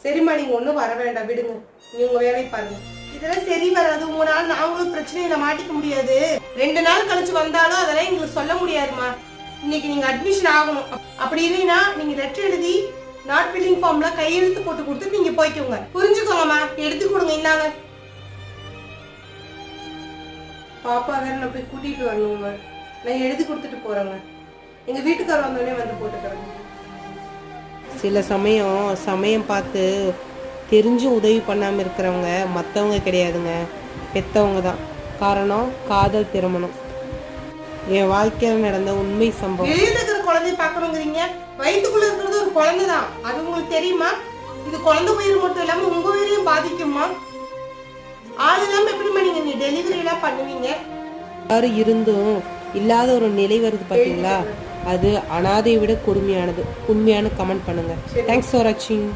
சரிம்மா, நீங்க ஒண்ணும் வர வேண்டாம், விடுங்க. நீங்க உங்க வேலையை பாருங்க. இதெல்லாம் சரி வராது. உங்களால நாங்களும் பிரச்சனையில மாட்டிக்க முடியாது. 2 நாள் கழிச்சு வந்தாலும் அதெல்லாம் எங்களுக்கு சொல்ல முடியாதுமா. இன்னைக்கு நீங்க அட்மிஷன் ஆகணும். அப்படி இல்லைன்னா நீங்க லெட்டர் எழுதி நாட் பில்லிங் ஃபார்ம்ல கையெழுத்து போட்டு கொடுத்து நீங்க போய்க்கோங்க. புரிஞ்சுக்கோங்கம்மா. எடுத்து கொடுங்க. இந்தாங்க. பாப்பா வேற நான் போய் கூட்டிட்டு வரணுங்க. நான் எழுதி கொடுத்துட்டு போறேங்க. எங்க வீட்டுக்காரர் வந்தோடனே வந்து போட்டுக்கிறேங்க. சில சமயம் பார்த்து தெரிஞ்சு உதவி பண்ணாமல் இருக்கிறவங்க மற்றவங்க கிடையாதுங்க, பெற்றவங்க தான். காரணம் காதல் திருமணம். என் வாழ்க்கையில் நடந்த உண்மை சம்பவம். வெளியில இருக்கிற குழந்தைய பார்க்கணுங்கிறீங்க. வயிற்றுக்குள்ள இருக்கிறது ஒரு குழந்தை தான். அது உங்களுக்கு தெரியுமா? இது குழந்தை உயிர் மட்டும் இல்லாம உங்க உயிரையும் பாதிக்குமா? ஆள் இல்லாம எப்படிமா நீங்க டெலிவரி எல்லாம் பண்ணுவீங்க? யாரும் இருந்தும் இல்லாத ஒரு நிலை வருது பார்த்தீங்களா, அது அனாதையை விட கொடுமையானது. உண்மையான கமெண்ட் பண்ணுங்க. தேங்க்ஸ் ஃபார் வாட்சிங்.